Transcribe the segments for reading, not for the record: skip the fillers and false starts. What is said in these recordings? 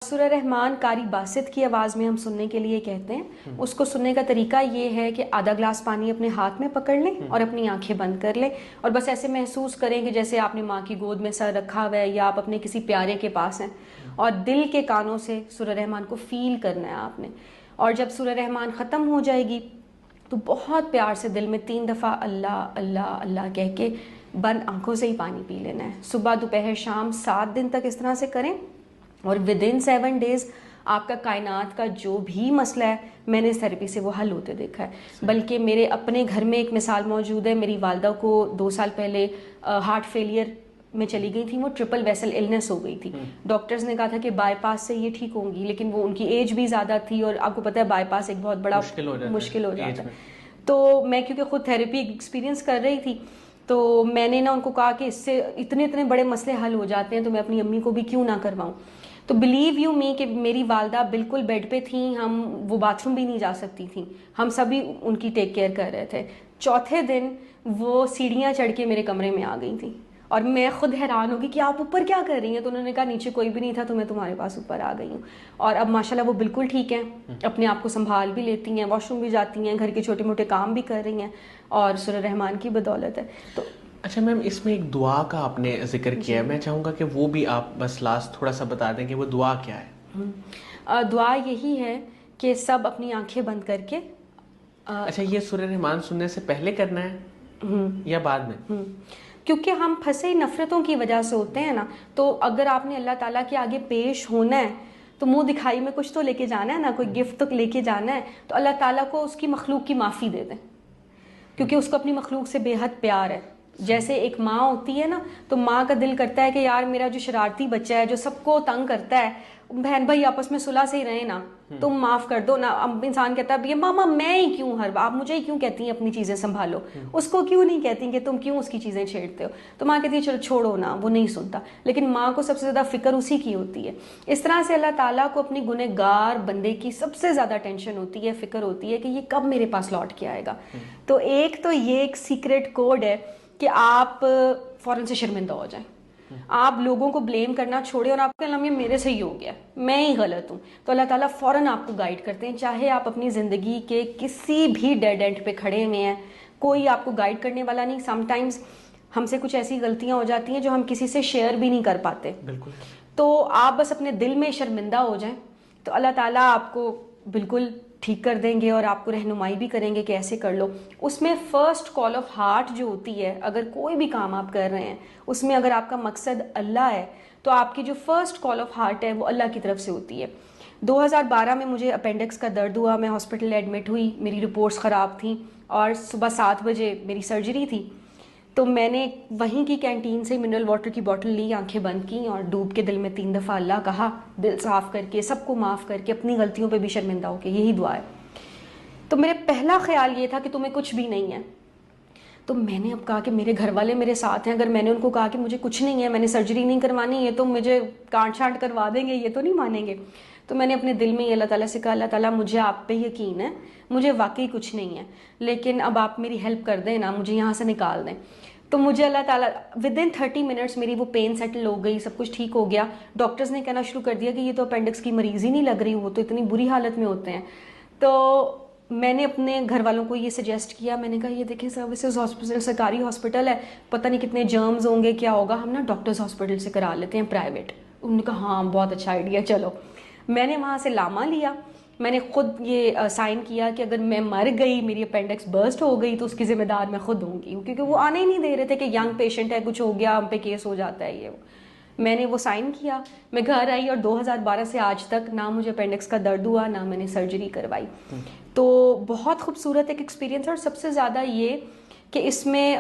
سورہ رحمان قاری باسط کی آواز میں ہم سننے کے لیے کہتے ہیں. اس کو سننے کا طریقہ یہ ہے کہ آدھا گلاس پانی اپنے ہاتھ میں پکڑ لیں اور اپنی آنکھیں بند کر لیں اور بس ایسے محسوس کریں کہ جیسے آپ نے ماں کی گود میں سر رکھا ہوا ہے یا آپ اپنے کسی پیارے کے پاس ہیں, اور دل کے کانوں سے سورہ رحمان کو فیل کرنا ہے آپ نے. اور جب سورہ رحمان ختم ہو جائے گی تو بہت پیار سے دل میں 3 دفعہ اللہ اللہ اللہ کہہ کے بند آنکھوں سے ہی پانی پی لینا ہے. صبح دوپہر شام 7 دن تک اس طرح سے کریں, اور ودن 7 days آپ کا کائنات کا جو بھی مسئلہ ہے میں نے اس تھیراپی سے وہ حل ہوتے دیکھا ہے. بلکہ میرے اپنے گھر میں ایک مثال موجود ہے. میری والدہ کو 2 سال پہلے ہارٹ فیلئر میں چلی گئی تھی, وہ ٹرپل ویسل النس ہو گئی تھی. ڈاکٹرز نے کہا تھا کہ بائی پاس سے یہ ٹھیک ہوں گی, لیکن وہ ان کی ایج بھی زیادہ تھی اور آپ کو پتہ ہے بائی پاس ایک بہت بڑا مشکل ہو جاتا ہے. تو میں کیونکہ خود تھیراپی ایکسپیرینس کر رہی تھی تو میں نے ان کو کہا کہ اس سے اتنے بڑے مسئلے حل ہو جاتے ہیں تو میں اپنی امی کو بھی کیوں نہ کرواؤں. تو بلیو یو می کہ میری والدہ بالکل بیڈ پہ تھیں, ہم وہ باتھ روم بھی نہیں جا سکتی تھیں, ہم سبھی ان کی ٹیک کیئر کر رہے تھے. چوتھے دن وہ سیڑھیاں چڑھ کے میرے کمرے میں آ گئی تھیں اور میں خود حیران ہوگی کہ آپ اوپر کیا کر رہی ہیں. تو انہوں نے کہا نیچے کوئی بھی نہیں تھا تو میں تمہارے پاس اوپر آ گئی ہوں. اور اب ماشاءاللہ وہ بالکل ٹھیک ہیں, اپنے آپ کو سنبھال بھی لیتی ہیں, واش روم بھی جاتی ہیں, گھر کے چھوٹے موٹے کام بھی کر رہی ہیں, اور سورہ رحمان کی بدولت ہے. تو اچھا میم, اس میں ایک دعا کا آپ نے ذکر کیا ہے, میں چاہوں گا کہ وہ بھی آپ بس لاسٹ تھوڑا سا بتا دیں کہ وہ دعا کیا ہے. دعا یہی ہے کہ سب اپنی آنکھیں بند کر کے. اچھا, یہ سورہ رحمان سننے سے پہلے کرنا ہے یا بعد میں؟ کیونکہ ہم پھنسے نفرتوں کی وجہ سے ہوتے ہیں نا, تو اگر آپ نے اللہ تعالیٰ کے آگے پیش ہونا ہے تو منہ دکھائی میں کچھ تو لے کے جانا ہے نا, کوئی گفٹ تو لے کے جانا ہے. تو اللہ تعالیٰ کو اس کی مخلوق کی معافی دے دیں, کیونکہ اس کو اپنی مخلوق سے بے حد پیار ہے. جیسے ایک ماں ہوتی ہے نا, تو ماں کا دل کرتا ہے کہ یار میرا جو شرارتی بچہ ہے جو سب کو تنگ کرتا ہے, بہن بھائی آپس میں صلح سے ہی رہے نا, تم معاف کر دو نا. اب انسان کہتا ہے یہ ماما میں ہی کیوں, ہر آپ مجھے ہی کیوں کہتی ہیں اپنی چیزیں سنبھالو, اس کو کیوں نہیں کہتی کہ تم کیوں اس کی چیزیں چھیڑتے ہو. تو ماں کہتی ہے چلو چھوڑو نا, وہ نہیں سنتا. لیکن ماں کو سب سے زیادہ فکر اسی کی ہوتی ہے. اس طرح سے اللہ تعالیٰ کو اپنی گنہگار بندے کی سب سے زیادہ ٹینشن ہوتی ہے, فکر ہوتی ہے کہ یہ کب میرے پاس لوٹ کے آئے گا. تو ایک یہ ایک سیکرٹ کوڈ ہے کہ آپ فوراً سے شرمندہ ہو جائیں, آپ لوگوں کو بلیم کرنا چھوڑیں اور آپ کا نام یہ میرے سے ہی ہو گیا, میں ہی غلط ہوں. تو اللہ تعالیٰ فوراً آپ کو گائیڈ کرتے ہیں, چاہے آپ اپنی زندگی کے کسی بھی ڈیڈ اینڈ پہ کھڑے ہوئے ہیں, کوئی آپ کو گائیڈ کرنے والا نہیں. سم ٹائمز ہم سے کچھ ایسی غلطیاں ہو جاتی ہیں جو ہم کسی سے شیئر بھی نہیں کر پاتے. بالکل. تو آپ بس اپنے دل میں شرمندہ ہو جائیں تو اللہ تعالیٰ آپ کو بالکل ٹھیک کر دیں گے اور آپ کو رہنمائی بھی کریں گے کہ ایسے کر لو. اس میں فرسٹ کال آف ہارٹ جو ہوتی ہے, اگر کوئی بھی کام آپ کر رہے ہیں اس میں اگر آپ کا مقصد اللہ ہے تو آپ کی جو فرسٹ کال آف ہارٹ ہے وہ اللہ کی طرف سے ہوتی ہے. 2012 میں مجھے اپینڈکس کا درد ہوا, میں ہاسپٹل ایڈمٹ ہوئی, میری رپورٹس خراب تھیں اور صبح 7 بجے میری سرجری تھی. تو میں نے وہیں کی کینٹین سے منرل واٹر کی بوٹل لی, آنکھیں بند کیں اور ڈوب کے دل میں 3 دفعہ اللہ کہا, دل صاف کر کے, سب کو معاف کر کے, اپنی غلطیوں پہ بھی شرمندہ ہو کے. یہی دعا ہے. تو میرے پہلا خیال یہ تھا کہ تمہیں کچھ بھی نہیں ہے. تو میں نے اب کہا کہ میرے گھر والے میرے ساتھ ہیں, اگر میں نے ان کو کہا کہ مجھے کچھ نہیں ہے, میں نے سرجری نہیں کروانی, یہ تو مجھے کانٹ چھانٹ کروا دیں گے, یہ تو نہیں مانیں گے. تو میں نے اپنے دل میں اللہ تعالیٰ سے کہا, اللہ تعالیٰ مجھے آپ پہ یقین ہے, مجھے واقعی کچھ نہیں ہے, لیکن اب آپ میری ہیلپ کر دیں نا, مجھے یہاں سے نکال دیں. تو مجھے اللہ تعالیٰ ودن 30 منٹس میری وہ پین سیٹل ہو گئی, سب کچھ ٹھیک ہو گیا. ڈاکٹرز نے کہنا شروع کر دیا کہ یہ تو اپینڈکس کی مریض ہی نہیں لگ رہی, وہ تو اتنی بری حالت میں ہوتے ہیں. تو میں نے اپنے گھر والوں کو یہ سجیسٹ کیا, میں نے کہا یہ دیکھیں سروسز ہاسپٹل سرکاری ہاسپٹل ہے, پتہ نہیں کتنے جرمز ہوں گے, کیا ہوگا, ہم نا ڈاکٹرز ہاسپٹل سے کرا لیتے ہیں پرائیویٹ. انہوں نے کہا ہاں بہت اچھا آئیڈیا, چلو. میں نے وہاں سے لاما لیا, میں نے خود یہ سائن کیا کہ اگر میں مر گئی, میری اپینڈکس برسٹ ہو گئی تو اس کی ذمہ دار میں خود ہوں گی, کیونکہ وہ آنے ہی نہیں دے رہے تھے کہ ینگ پیشنٹ ہے, کچھ ہو گیا, ہم پہ کیس ہو جاتا ہے یہ وہ. میں نے وہ سائن کیا, میں گھر آئی اور 2012 سے آج تک نہ مجھے اپینڈکس کا درد ہوا, نہ میں نے سرجری کروائی. تو بہت خوبصورت ایک ایکسپیرینس ہے. اور سب سے زیادہ یہ کہ اس میں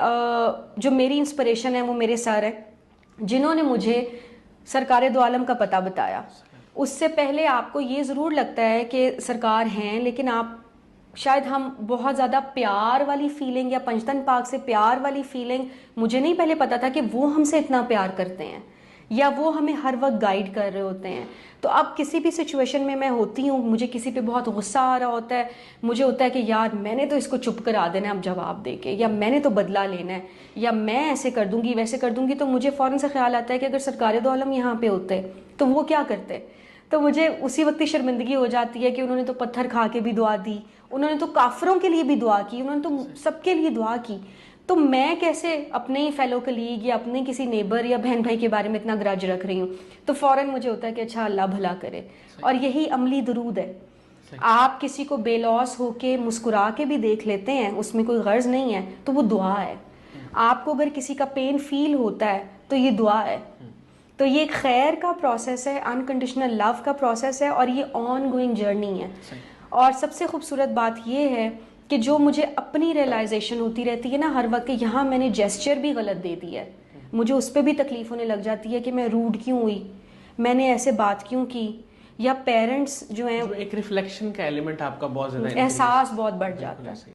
جو میری انسپریشن ہے وہ میرے سر ہیں, جنہوں نے مجھے سرکار دو عالم کا پتہ بتایا. اس سے پہلے آپ کو یہ ضرور لگتا ہے کہ سرکار ہیں, لیکن آپ شاید ہم بہت زیادہ پیار والی فیلنگ یا پنجتن پاک سے پیار والی فیلنگ, مجھے نہیں پہلے پتا تھا کہ وہ ہم سے اتنا پیار کرتے ہیں یا وہ ہمیں ہر وقت گائیڈ کر رہے ہوتے ہیں. تو اب کسی بھی سچویشن میں میں ہوتی ہوں, مجھے کسی پہ بہت غصہ آ رہا ہوتا ہے, مجھے ہوتا ہے کہ یار میں نے تو اس کو چپ کرا دینا ہے اب جواب دے کے, یا میں نے تو بدلہ لینا ہے, یا میں ایسے کر دوں گی ویسے کر دوں گی, تو مجھے فوراً سے خیال آتا ہے کہ اگر سرکار دو عالم یہاں پہ ہوتے تو وہ کیا کرتے. تو مجھے اسی وقت ہی شرمندگی ہو جاتی ہے کہ انہوں نے تو پتھر کھا کے بھی دعا دی, انہوں نے تو کافروں کے لیے بھی دعا کی, انہوں نے تو سب کے لیے دعا کی, تو میں کیسے اپنے ہی فیلو کلیگ یا اپنے کسی نیبر یا بہن بھائی کے بارے میں اتنا گرج رکھ رہی ہوں. تو فوراً مجھے ہوتا ہے کہ اچھا اللہ بھلا کرے. اور یہی عملی درود ہے. آپ کسی کو بے لوس ہو کے مسکرا کے بھی دیکھ لیتے ہیں, اس میں کوئی غرض نہیں ہے, تو وہ دعا ہے. آپ کو اگر کسی کا پین فیل ہوتا ہے تو یہ دعا ہے. تو یہ ایک خیر کا پروسیس ہے, انکنڈیشنل لو کا پروسیس ہے, اور یہ آن گوئنگ جرنی ہے. اور سب سے خوبصورت بات یہ ہے کہ جو مجھے اپنی ریئلائزیشن ہوتی رہتی ہے نا ہر وقت, کہ یہاں میں نے جیسچر بھی غلط دے دی ہے, مجھے اس پہ بھی تکلیف ہونے لگ جاتی ہے کہ میں روڈ کیوں ہوئی, میں نے ایسے بات کیوں کی, یا پیرنٹس جو ہیں ایک ریفلیکشن کا ایلیمنٹ آپ کا بہت زیادہ احساس بہت بڑھ جاتا ہے.